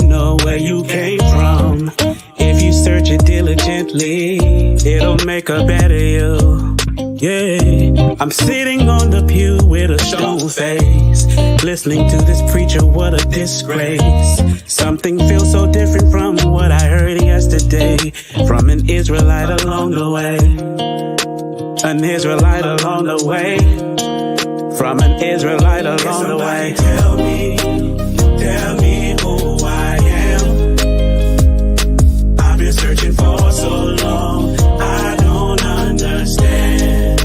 know where you came from. If you search it diligently, it'll make a better you. Yeah, I'm sitting on the pew with a stone face, listening to this preacher, what a disgrace. Something feels so different from what I heard yesterday, from an Israelite along the way. An Israelite along the way. From an Israelite along the way. Tell me who I am. I've been searching for so long, I don't understand.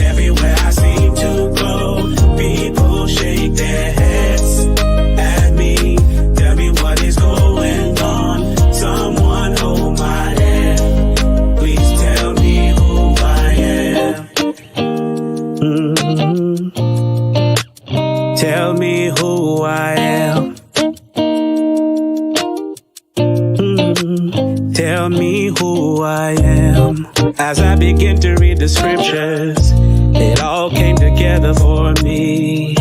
Everywhere I seem to go, people shake their heads at me. Tell me what is going on. Someone hold my hand. Please tell me who I am. Tell me who I am. Tell me who I am. As I begin to read the scriptures, it all came together for me.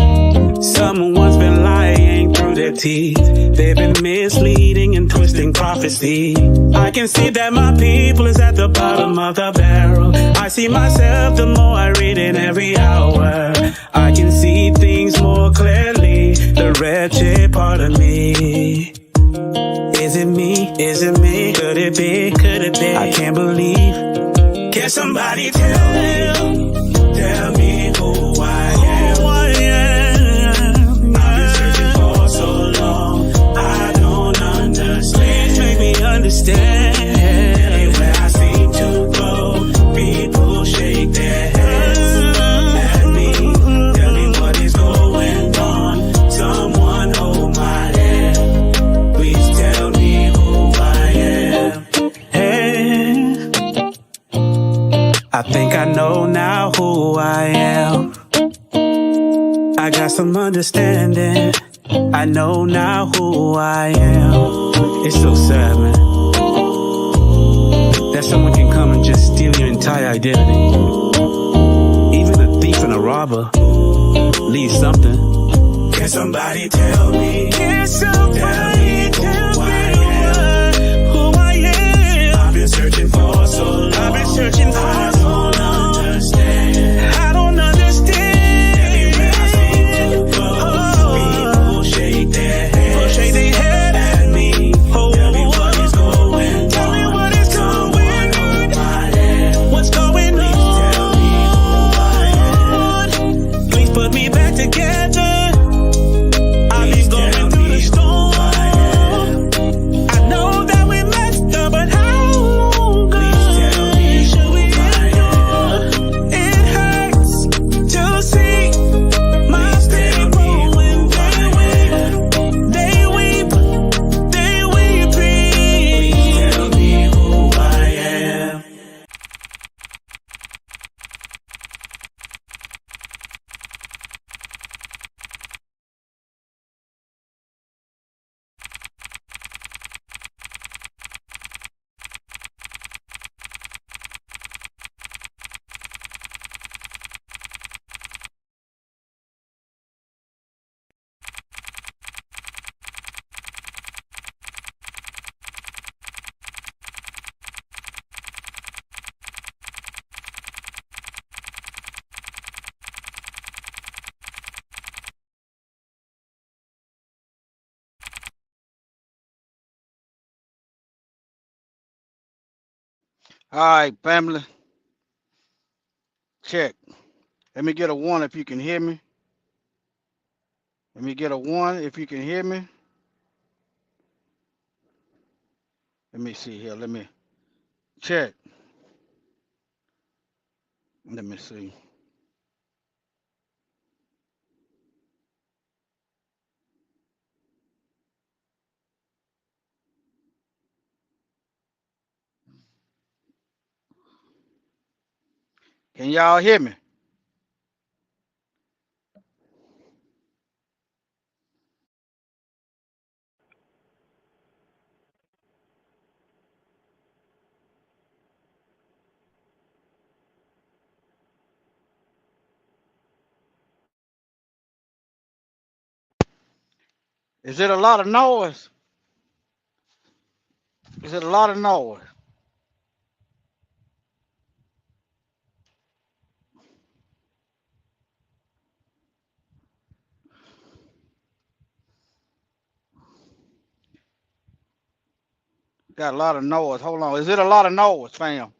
Someone's been lying through their teeth. They've been misleading and twisting prophecy. I can see that my people is at the bottom of the barrel. I see myself the more I read it every hour. I can see things more clearly, the wretched part of me. Is it me? Is it me? Could it be? Could it be? I can't believe. Can somebody tell me who I am? I've been searching for so long, I don't understand. Please make me understand. Everywhere I seem to go, people shake their heads at me. Tell me what is going on. Someone hold my hand. Please tell me who I am. Hey, I think I know now who I am. I got some understanding. I know now who I am. It's so sad, man, that someone can come and just steal your entire identity. Even a thief and a robber leave something. Can somebody tell me? Can somebody tell me who I am? I've been searching for so long. I've been searching for so long. I don't understand. I don't understand. Everywhere I seem to go, people shake their heads at me. Tell me what is going on. Tell me what is going on. What's going on? Tell me who I am. Please put me back together. I've been going through the storm. I know that we messed up, but how long should we endure? It hurts to see my people when they weep, they weep. Please tell me who I am. All right, family, check. Let me get a one if you can hear me. Let me get a one if you can hear me. Let me see here. Let me check. Let me see. Can y'all hear me? Is it a lot of noise? Is it a lot of noise? Got a lot of noise. Hold on. Is it a lot of noise, fam?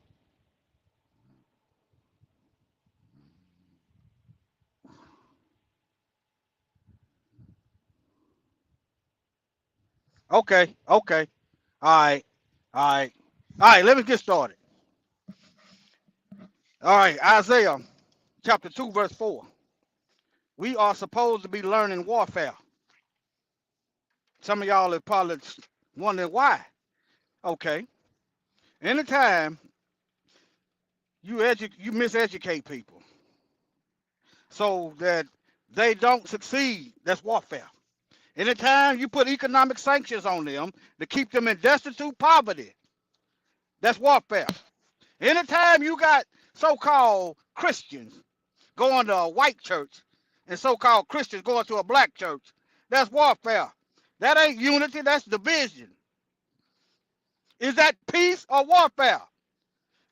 Okay. Okay. All right. All right. All right. Let me get started. All right. Isaiah chapter 2, verse 4. We are supposed to be learning warfare. Some of y'all are probably wondering why. Okay. Anytime you miseducate people so that they don't succeed, that's warfare. Anytime you put economic sanctions on them to keep them in destitute poverty, that's warfare. Anytime you got so-called Christians going to a white church and so-called Christians going to a black church, that's warfare. That ain't unity, that's division. Is that peace or warfare?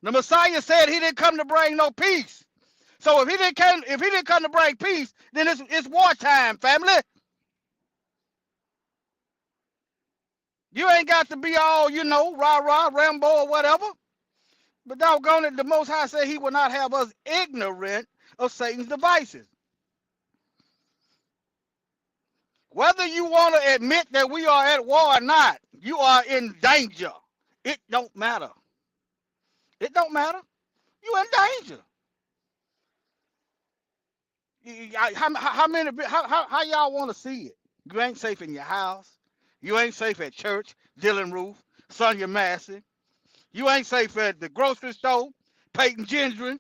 The Messiah said he didn't come to bring no peace. So if he didn't come to bring peace, then it's wartime, family. You ain't got to be all, rah-rah, Rambo or whatever. But doggone it, the Most High said he will not have us ignorant of Satan's devices. Whether you want to admit that we are at war or not, you are in danger. It don't matter. It don't matter. You in danger. How y'all want to see it? You ain't safe in your house. You ain't safe at church, Dylan Roof, Sonia Massey. You ain't safe at the grocery store, Peyton Gendron.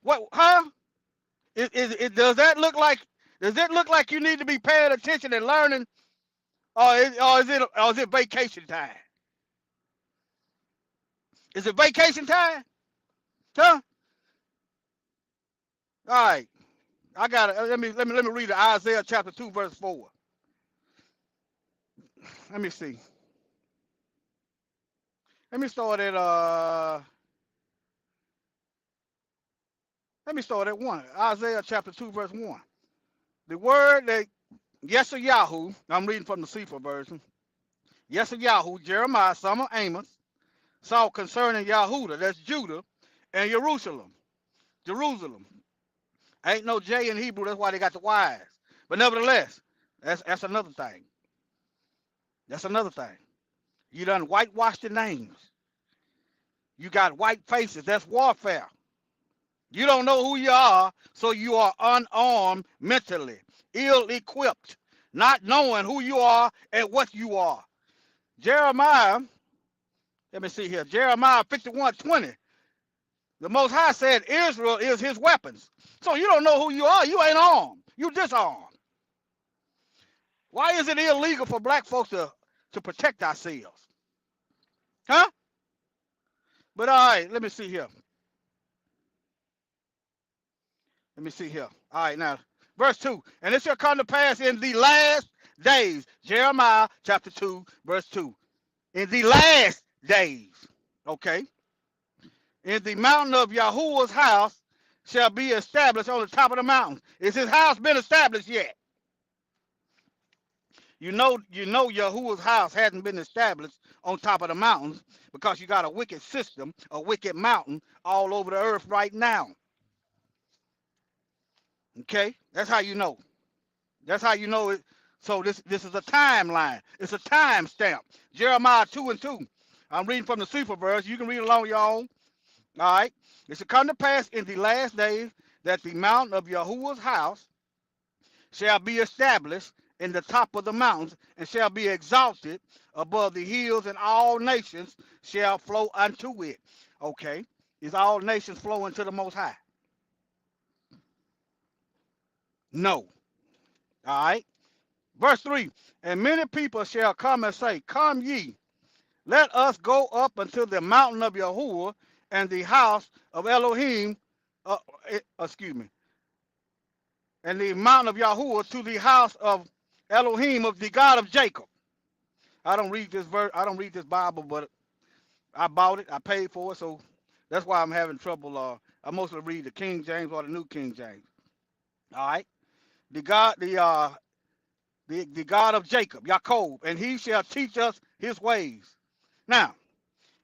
What? Huh? Does it look like you need to be paying attention and learning, or is it vacation time? Is it vacation time? Huh? All right. I got it. Let me read it. Isaiah chapter 2, verse 4. Let me see. Let me start at 1. Isaiah chapter 2, verse 1. The word that Yeshayahu, I'm reading from the Sefer version. Yeshayahu, Jeremiah, son of Amos, saw concerning Yahudah, that's Judah, and Jerusalem. Ain't no J in Hebrew, that's why they got the Y's. But nevertheless, that's another thing. That's another thing. You done whitewashed the names. You got white faces. That's warfare. You don't know who you are, so you are unarmed mentally, ill-equipped, not knowing who you are and what you are. Jeremiah, let me see here. Jeremiah 51:20. The Most High said Israel is his weapons. So you don't know who you are. You ain't armed. You disarmed. Why is it illegal for black folks to protect ourselves? Huh? But all right, let me see here. All right, now, verse 2. And it shall come to pass in the last days. Jeremiah chapter 2, verse 2. In the last days. Okay. In the mountain of Yahuwah's house shall be established on the top of the mountain. Is his house been established yet? You know Yahuwah's house hasn't been established on top of the mountains because you got a wicked system, a wicked mountain all over the earth right now. Okay? That's how you know. That's how you know it. So this is a timeline. It's a time stamp. Jeremiah 2:2. I'm reading from the Sefer verse. You can read along your own. All right. It shall come to pass in the last days that the mountain of Yahuwah's house shall be established in the top of the mountains and shall be exalted above the hills, and all nations shall flow unto it. Okay. Is all nations flowing to the Most High? No. All right. Verse 3. And many people shall come and say, come ye, let us go up unto the mountain of Yahuwah and the house of Elohim, and the mountain of Yahuwah to the house of Elohim of the God of Jacob. I don't read this verse. I don't read this Bible, but I bought it. I paid for it, so that's why I'm having trouble. I mostly read the King James or the New King James. All right. The God, the God of Jacob, Jacob, and he shall teach us his ways. Now,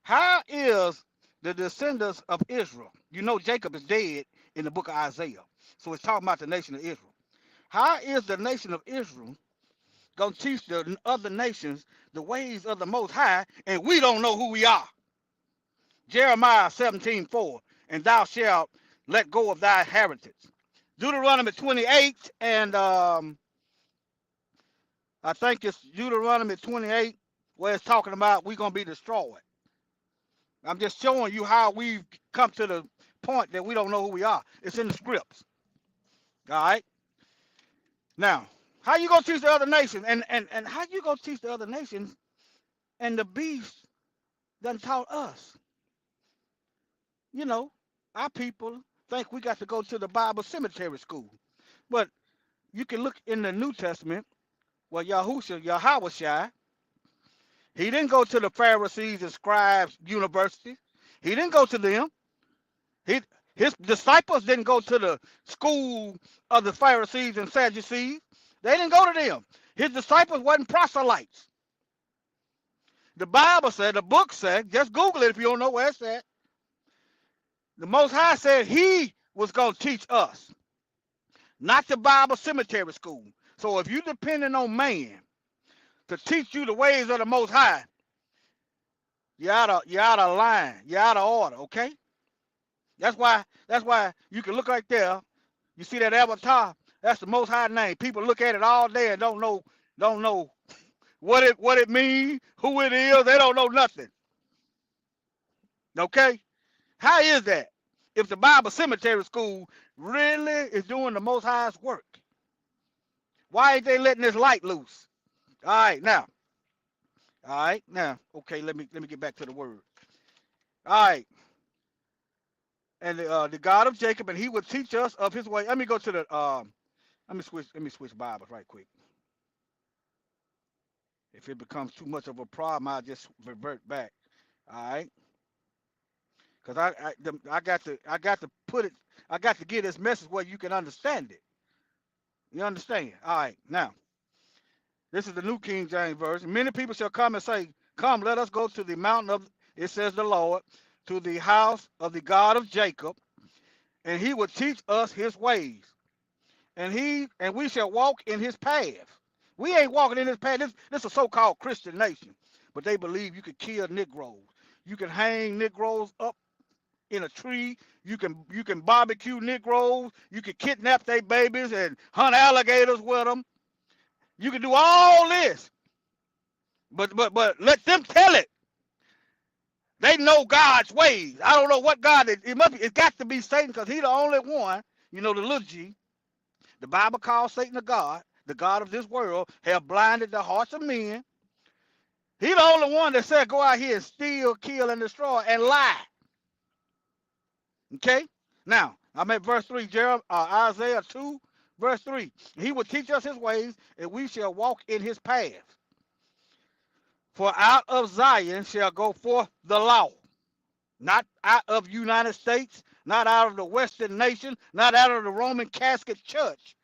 how is the descendants of Israel? You know Jacob is dead in the book of Isaiah. So it's talking about the nation of Israel. How is the nation of Israel going to teach the other nations the ways of the Most High, and we don't know who we are? Jeremiah 17:4, and thou shalt let go of thy inheritance. Deuteronomy 28, and I think it's Deuteronomy 28, where it's talking about we're going to be destroyed. I'm just showing you how we've come to the point that we don't know who we are. It's in the scripts. All right? Now, how you going to teach the other nations? And how you going to teach the other nations? And the beast done taught us. You know, our people think we got to go to the Bible cemetery school. But you can look in the New Testament where Yahweh, he didn't go to the Pharisees and scribes university. He didn't go to them. His disciples didn't go to the school of the Pharisees and Sadducees. They didn't go to them. His disciples wasn't proselytes. The Bible said, the book said, just Google it if you don't know where it's at. The Most High said he was going to teach us, not the Bible cemetery school. So if you're depending on man to teach you the ways of the Most High, you're out of line. You're out of order, okay? That's why you can look right there. You see that avatar? That's the Most High name. People look at it all day and don't know what it means, who it is. They don't know nothing. Okay? How is that? If the Bible cemetery school really is doing the Most High's work, why ain't they letting this light loose? All right, now. Okay, let me get back to the word. All right. And the God of Jacob, and he would teach us of his way. Let me go to the let me switch Bibles right quick. If it becomes too much of a problem, I'll just revert back. All right. Because I got to put it, I got to get this message where you can understand it. You understand? All right, now. This is the New King James Version. Many people shall come and say, come, let us go to the mountain of, it says the Lord, to the house of the God of Jacob, and he will teach us his ways. And we shall walk in his paths. We ain't walking in his path. This is a so-called Christian nation. But they believe you can kill Negroes. You can hang Negroes up in a tree. You can barbecue Negroes. You can kidnap their babies and hunt alligators with them. You can do all this. But let them tell it. They know God's ways. I don't know what God is. It's got to be Satan, because he's the only one, the little G. The Bible calls Satan a God. The God of this world have blinded the hearts of men. He's the only one that said go out here and steal, kill, and destroy, and lie. Okay? Now, I'm at verse 3, Isaiah 2, verse 3. He will teach us his ways, and we shall walk in his paths. For out of Zion shall go forth the law. Not out of United States, not out of the Western nation, not out of the Roman Catholic Church.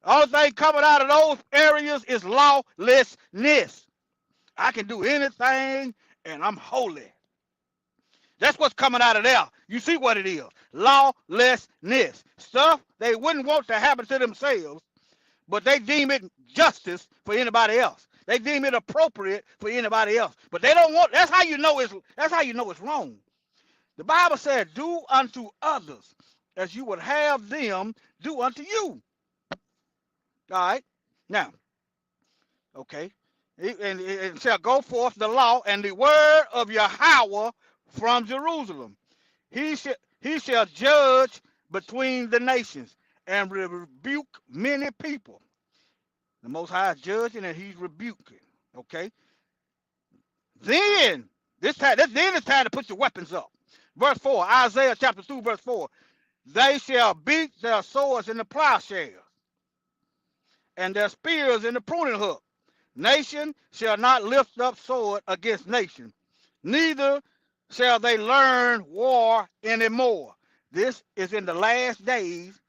All thing coming out of those areas is lawlessness. I can do anything, and I'm holy. That's what's coming out of there. You see what it is. Lawlessness. Stuff they wouldn't want to happen to themselves, but they deem it justice for anybody else. They deem it appropriate for anybody else. But they don't want, that's how you know it's wrong. The Bible said, do unto others as you would have them do unto you. All right. Now, okay. And it shall go forth the law and the word of Yahweh from Jerusalem. He shall judge between the nations and rebuke many people. The Most High is judging and he's rebuking. Okay. Then it's time to put your weapons up. Verse 4, Isaiah chapter 2, verse 4. They shall beat their swords in the plowshares and their spears in the pruning hook. Nation shall not lift up sword against nation, neither shall they learn war anymore. This is in the last days,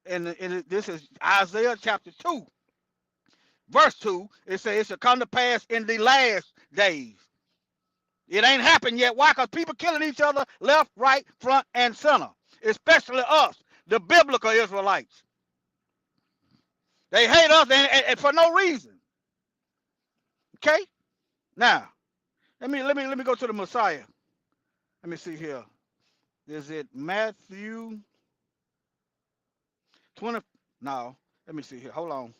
and this is Isaiah chapter 2, verse 2. It says it shall come to pass in the last days. It ain't happened yet. Why? Because people killing each other left, right, front, and center, especially us, the biblical Israelites. They hate us and for no reason. Okay? Now, let me go to the Messiah. Let me see here. Is it Matthew 20? No. Let me see here. Hold on.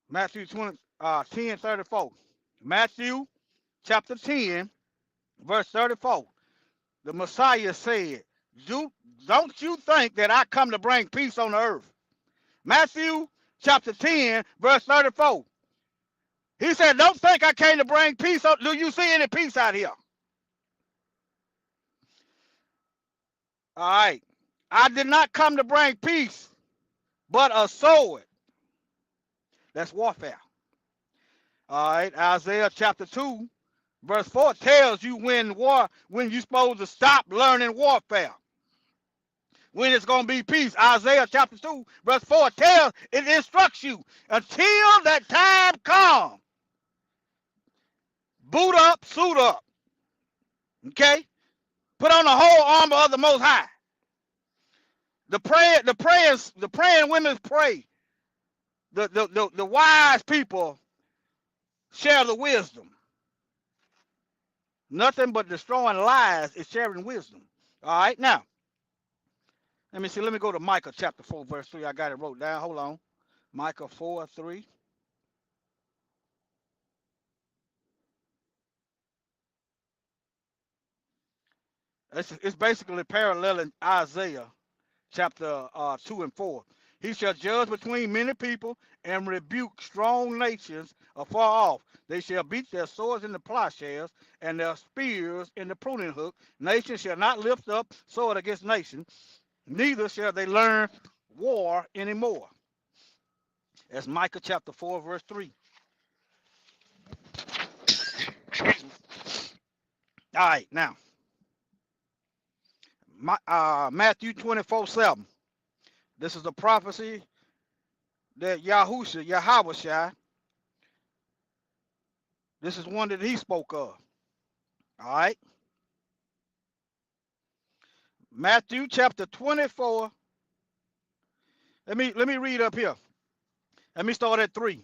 Matthew 10:34. Matthew chapter 10, verse 34. The Messiah said, don't you think that I come to bring peace on the earth? Matthew chapter 10, verse 34. He said, don't think I came to bring peace. Do you see any peace out here? All right. I did not come to bring peace, but a sword. That's warfare. All right. Isaiah chapter 2, verse 4 tells you when you're supposed to stop learning warfare. When it's going to be peace. Isaiah chapter 2, verse 4 it instructs you until that time comes. Boot up, suit up. Okay? Put on the whole armor of the Most High. The praying women pray. The wise people share the wisdom. Nothing but destroying lies is sharing wisdom. All right, now, let me see. Let me go to Micah chapter 4, verse 3. I got it wrote down. Hold on. Micah 4:3. It's basically paralleling Isaiah chapter 2 and 4. He shall judge between many people and rebuke strong nations afar off. They shall beat their swords in the plowshares and their spears in the pruning hook. Nation shall not lift up sword against nation, neither shall they learn war anymore. That's Micah chapter 4, verse 3. All right, now. Matthew 24:7. This is a prophecy that Yahweh, this is one that he spoke of. All right. Matthew chapter 24. Let me read up here. Let me start at 3.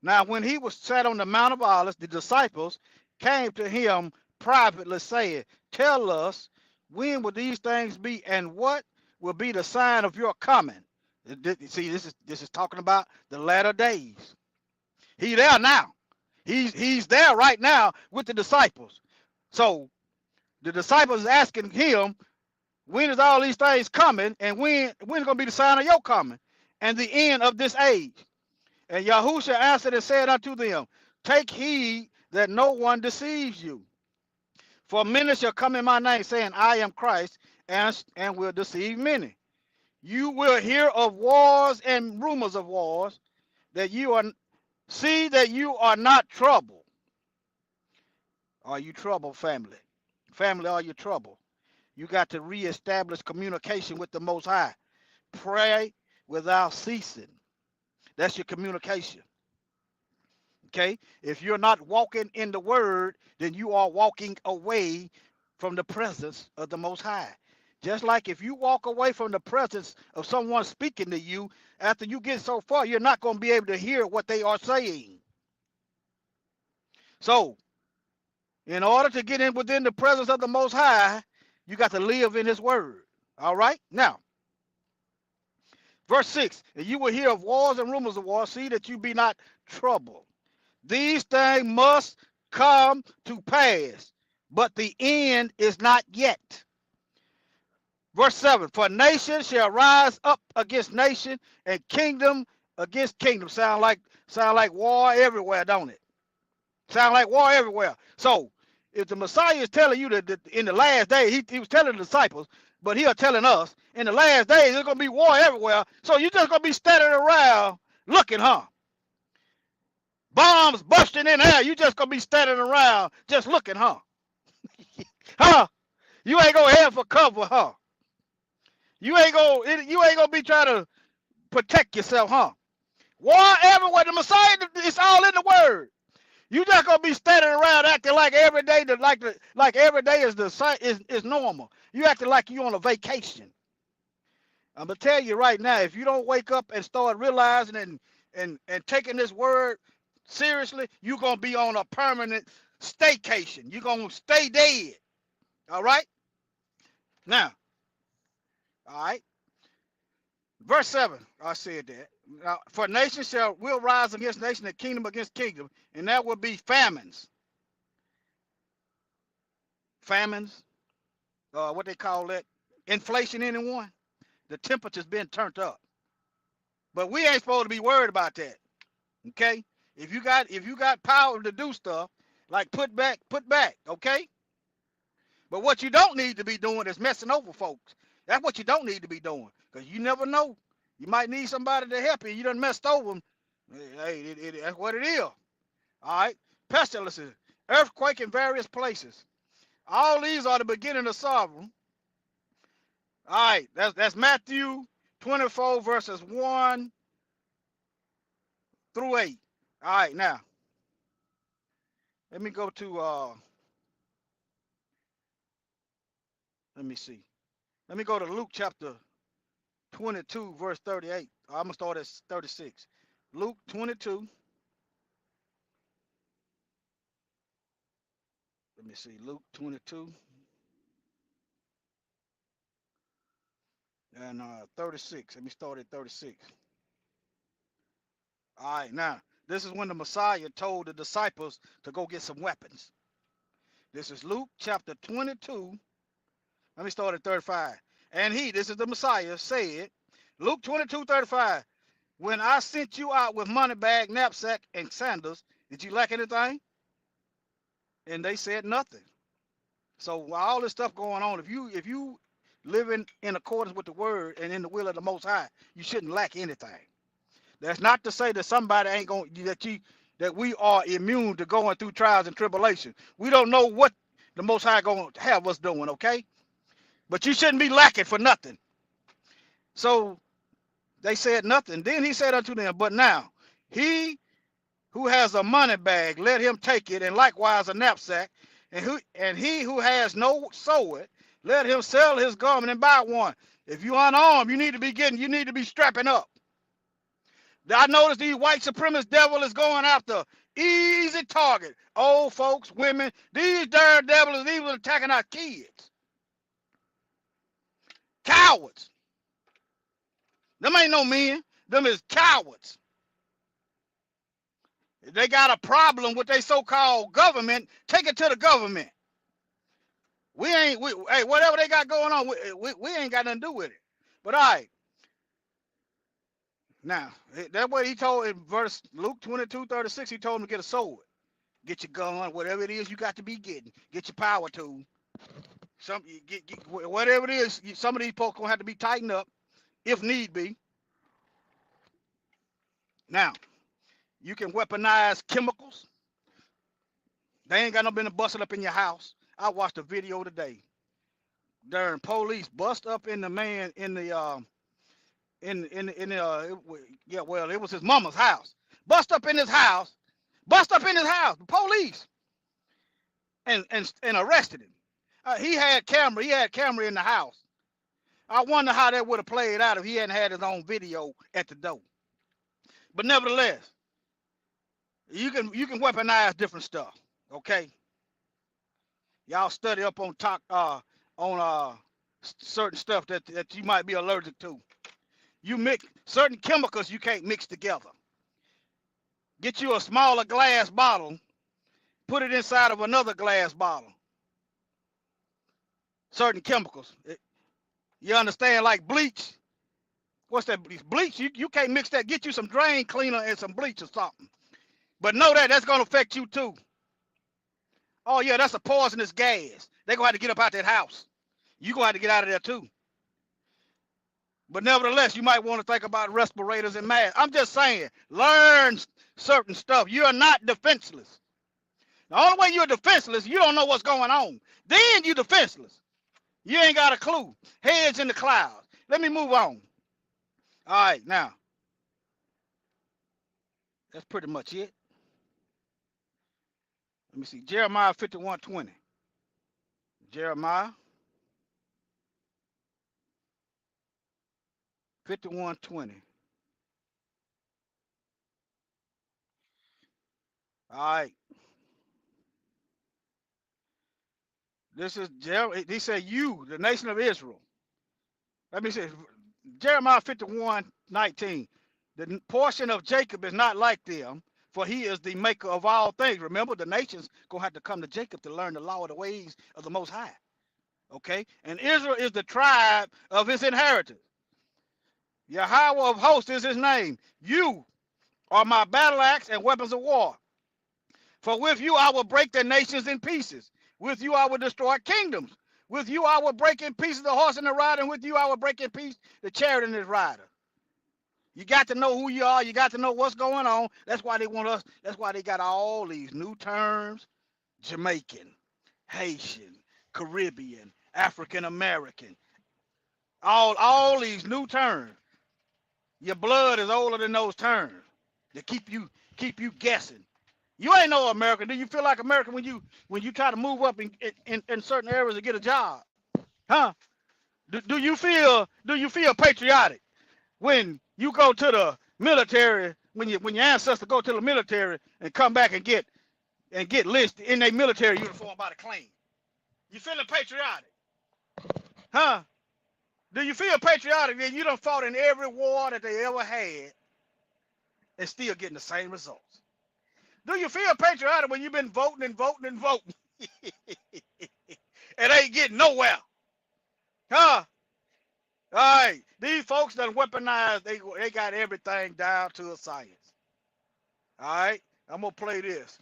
Now, when he was sat on the Mount of Olives, the disciples came to him privately, saying, tell us, when will these things be, and what will be the sign of your coming? See, this is talking about the latter days. He's there now. He's there right now with the disciples. So the disciples is asking him, when is all these things coming, and when is going to be the sign of your coming and the end of this age? And Yahushua answered and said unto them, take heed that no one deceives you. For many shall come in my name, saying, I am Christ, and will deceive many. You will hear of wars and rumors of wars, that you are not troubled. Are you troubled, family? Family, are you troubled? You got to reestablish communication with the Most High. Pray without ceasing. That's your communication. Okay? If you're not walking in the word, then you are walking away from the presence of the Most High. Just like if you walk away from the presence of someone speaking to you, after you get so far, you're not going to be able to hear what they are saying. So, in order to get in within the presence of the Most High, you got to live in his word. All right? Now, verse 6, and you will hear of wars and rumors of wars, see that you be not troubled. These things must come to pass, but the end is not yet. Verse 7, for nation shall rise up against nation, and kingdom against kingdom. Sound like war everywhere, don't it? Sound like war everywhere. So, if the Messiah is telling you that in the last days, he was telling the disciples, but he are telling us, in the last days, there's going to be war everywhere. So you're just going to be standing around looking, huh? Bombs busting in air. You just going to be standing around just looking, huh? Huh? You ain't going to have for cover, huh? You ain't gonna be trying to protect yourself, huh? War everywhere. The Messiah, it's all in the word. You just gonna be standing around acting like every day like every day is normal. You acting like you on a vacation. I'm gonna tell you right now, if you don't wake up and start realizing and taking this word seriously, you're gonna be on a permanent staycation. You're gonna stay dead. All right? Now, all right. Verse 7, I said that. Now, for nation will rise against nation and kingdom against kingdom, and that will be famines. Famines, what they call that? Inflation, anyone? The temperature's been turned up. But we ain't supposed to be worried about that. Okay? If you got power to do stuff, like put back, okay? But what you don't need to be doing is messing over folks. That's what you don't need to be doing. Because you never know. You might need somebody to help you. You done messed over them. Hey, that's what it is. All right? Pestilences, earthquake in various places. All these are the beginning of sorrow. All right, that's Matthew 24, verses 1 through 8. All right, now, let me go to, let me see. Let me go to Luke chapter 22, verse 38. I'm going to start at 36. Luke 22. Let me see. Luke 22. And 36. Let me start at 36. All right, now, this is when the Messiah told the disciples to go get some weapons. This is Luke chapter 22. Let me start at 35. And he, this is the Messiah, said, Luke 22:35, when I sent you out with money bag, knapsack, and sandals, did you lack anything? And they said nothing. So while all this stuff going on, if you living in accordance with the word and in the will of the Most High, you shouldn't lack anything. That's not to say that somebody ain't going that we are immune to going through trials and tribulation. We don't know what the Most High going to have us doing, okay? But you shouldn't be lacking for nothing. So they said nothing. Then he said unto them, but now he who has a money bag, let him take it, and likewise a knapsack. And he who has no sword, let him sell his garment and buy one. If you unarmed, you need to be strapping up. I noticed these white supremacist devil is going after easy target. Old folks, women, these darn devils is even attacking our kids. Cowards. Them ain't no men. Them is cowards. If they got a problem with their so-called government, take it to the government. Hey, whatever they got going on, we ain't got nothing to do with it. But all right. Now, that's what he told in verse Luke 22:36. He told him to get a sword, get your gun, whatever it is you got to be getting. Get your power tool. Whatever it is, some of these folks gonna have to be tightened up if need be. Now, you can weaponize chemicals. They ain't got no business busting up in your house. I watched a video today. Darn police bust up in the man in the it was his mama's house. Bust up in his house. The police and arrested him. He had camera in the house. I wonder how that would have played out if he hadn't had his own video at the door. But nevertheless, you can weaponize different stuff. Okay. Y'all study up on certain stuff that you might be allergic to. You mix certain chemicals you can't mix together. Get you a smaller glass bottle, put it inside of another glass bottle. Certain chemicals. You understand, like bleach. What's that bleach? You can't mix that. Get you some drain cleaner and some bleach or something. But know that that's going to affect you too. Oh, yeah, that's a poisonous gas. They're going to have to get up out that house. You're going to have to get out of there, too. But nevertheless, you might want to think about respirators and masks. I'm just saying, learn certain stuff. You're not defenseless. The only way you're defenseless, you don't know what's going on. Then you're defenseless. You ain't got a clue. Heads in the clouds. Let me move on. All right, now. That's pretty much it. Let me see. Jeremiah 51:20. Jeremiah 51:20. All right. This is he said, you, the nation of Israel. Let me say, Jeremiah 51:19. The portion of Jacob is not like them, for he is the maker of all things. Remember, the nations gonna have to come to Jacob to learn the law of the ways of the Most High. Okay? And Israel is the tribe of his inheritance. Yahweh of hosts is his name. You are my battle axe and weapons of war. For with you I will break the nations in pieces. With you I will destroy kingdoms. With you I will break in pieces the horse and the rider, and with you I will break in pieces the chariot and his rider. You got to know who you are. You got to know what's going on. That's why they want us. That's why they got all these new terms: Jamaican, Haitian, Caribbean, African American. All these new terms. Your blood is older than those terms. They keep you guessing. You ain't no American. Do you feel like American when you try to move up in certain areas to get a job? Huh? Do you feel patriotic when you go to the military, when your ancestors go to the military and come back and get listed in their military uniform by the claim? You feeling patriotic? Huh? Do you feel patriotic that you done fought in every war that they ever had and still getting the same results? Do you feel patriotic when you've been voting and voting and voting and ain't getting nowhere? Huh? All right. These folks done weaponized. They got everything down to a science. All right. I'm gonna play this.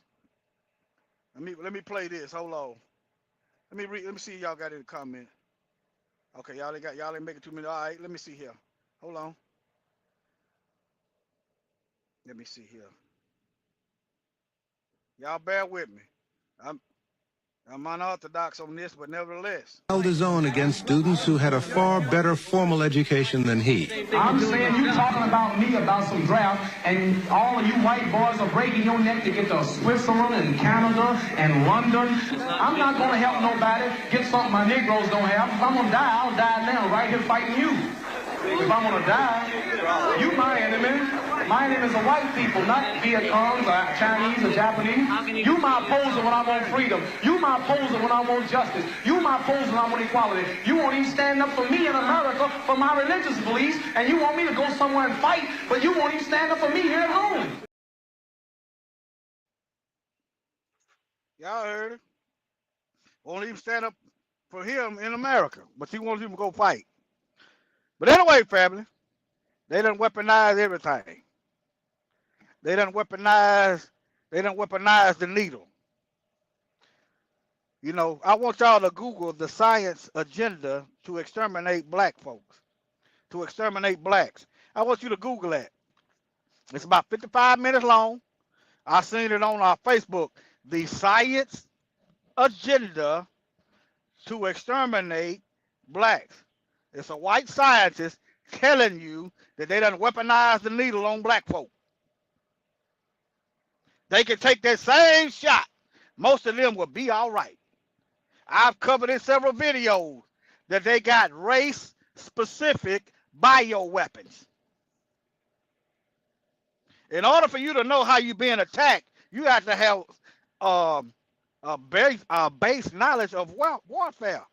Let me play this. Hold on. Let me see if y'all got any comment. Okay, y'all ain't making 2 minutes. All right. Let me see here. Hold on. Let me see here. Y'all bear with me. I'm unorthodox on this, but nevertheless. Held his own against students who had a far better formal education than he. I'm saying you talking about me about some draft, and all of you white boys are breaking your neck to get to Switzerland and Canada and London. I'm not going to help nobody get something my Negroes don't have. If I'm going to die, I'll die now, right here fighting you. If I'm going to die, you my enemy. My enemy is the white people, not Viet Congs or Chinese or Japanese. You my opposer when I want freedom. You my opposer when I want justice. You my opposer when I want equality. You won't even stand up for me in America for my religious beliefs, and you want me to go somewhere and fight, but you won't even stand up for me here at home. Y'all heard it. Won't even stand up for him in America, but he wants him to go fight. But anyway, family, they done weaponize everything. They done weaponize the needle. You know, I want y'all to Google the science agenda to exterminate black folks, to exterminate blacks. I want you to Google that. It's about 55 minutes long. I seen it on our Facebook. The science agenda to exterminate blacks. It's a white scientist telling you that they done weaponized the needle on black folk. They can take that same shot. Most of them will be all right. I've covered in several videos that they got race-specific bioweapons. In order for you to know how you're being attacked, you have to have a base knowledge of warfare.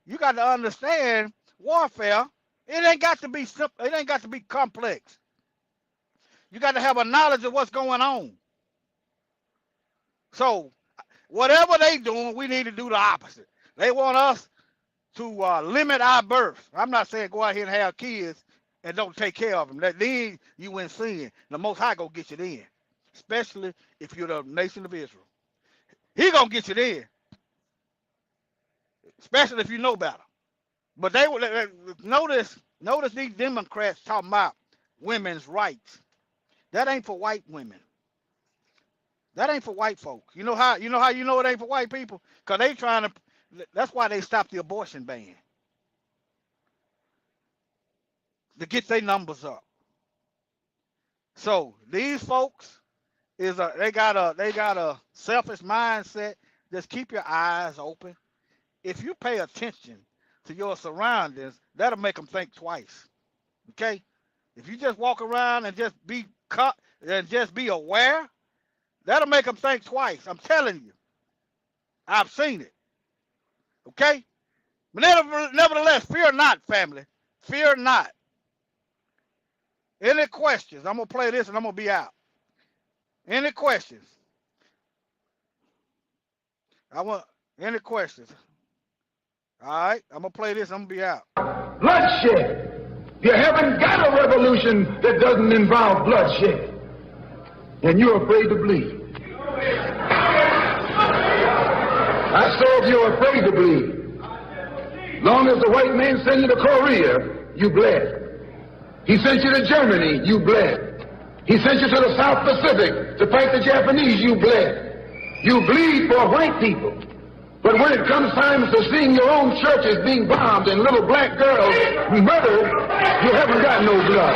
You got to understand warfare. It ain't got to be simple. It ain't got to be complex. You got to have a knowledge of what's going on. So whatever they doing, we need to do the opposite. They want us to limit our births. I'm not saying go out here and have kids and don't take care of them. Then you in sin. The Most High go get you then, especially if you're the nation of Israel. He gonna get you there, especially if you know better. But they would notice these Democrats talking about women's rights. That ain't for white women. That ain't for white folks. You know how you know it ain't for white people? Cause they trying to. That's why they stopped the abortion ban to get their numbers up. So these folks they got a selfish mindset. Just keep your eyes open. If you pay attention to your surroundings, that'll make them think twice. Okay? If you just walk around and just be cut and just be aware, that'll make them think twice. I'm telling you. I've seen it. Okay? But nevertheless, fear not, family. Fear not. Any questions? I'm going to play this and I'm going to be out. Any questions? Any questions? All right, I'm going to play this. I'm going to be out. Bloodshed. You haven't got a revolution that doesn't involve bloodshed. And you're afraid to bleed. I saw if you're afraid to bleed. Long as the white man sent you to Korea, you bled. He sent you to Germany, you bled. He sent you to the South Pacific to fight the Japanese, you bled. You bleed for white people. But when it comes time to seeing your own churches being bombed and little black girls murdered, you haven't got no blood.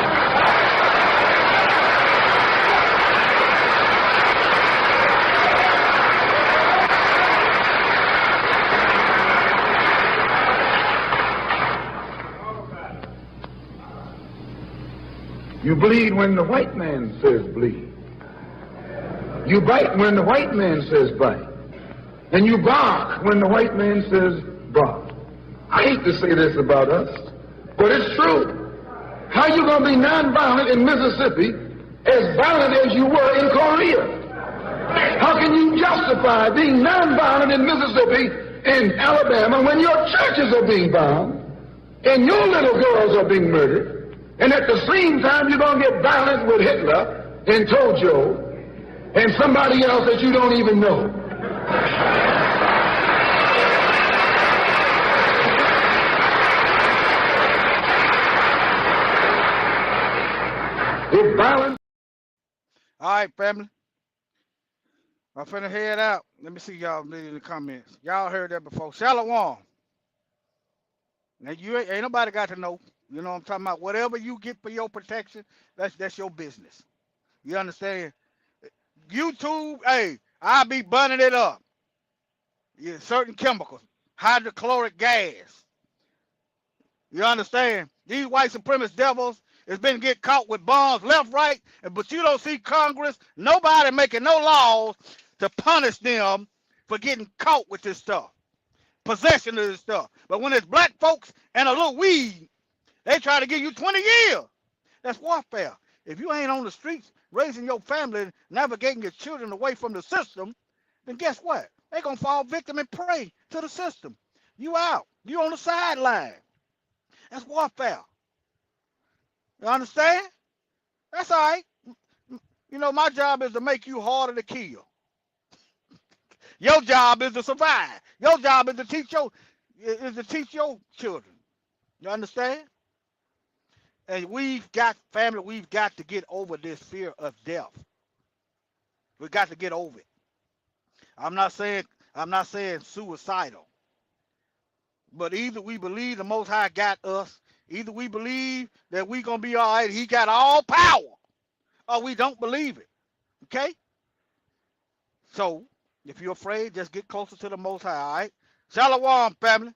You bleed when the white man says bleed. You bite when the white man says bite. And you bark when the white man says bark. I hate to say this about us, but it's true. How you going to be nonviolent in Mississippi as violent as you were in Korea? How can you justify being nonviolent in Mississippi and Alabama when your churches are being bombed and your little girls are being murdered? And at the same time, you're going to get violent with Hitler and Tojo and somebody else that you don't even know. It's violent. All right, family. I'm finna head out. Let me see y'all in the comments. Y'all heard that before. Shalom. Now you ain't nobody got to know. You know what I'm talking about? Whatever you get for your protection, that's your business. You understand? YouTube, hey, I'll be burning it up. Yeah, certain chemicals, hydrochloric gas. You understand? These white supremacist devils has been getting caught with bombs left, right, but you don't see Congress, nobody making no laws to punish them for getting caught with this stuff, possession of this stuff. But when it's black folks and a little weed, they try to give you 20 years. That's warfare. If you ain't on the streets raising your family, navigating your children away from the system, then guess what? They're going to fall victim and prey to the system. You out. You on the sideline. That's warfare. You understand? That's all right. You know, my job is to make you harder to kill. Your job is to survive. Your job is to teach your children. You understand? And we've got to get over this fear of death. We got to get over it. I'm not saying suicidal. But either we believe the Most High got us, either we believe that we're going to be all right, he got all power, or we don't believe it. Okay? So, if you're afraid, just get closer to the Most High, all right? Shalom, family.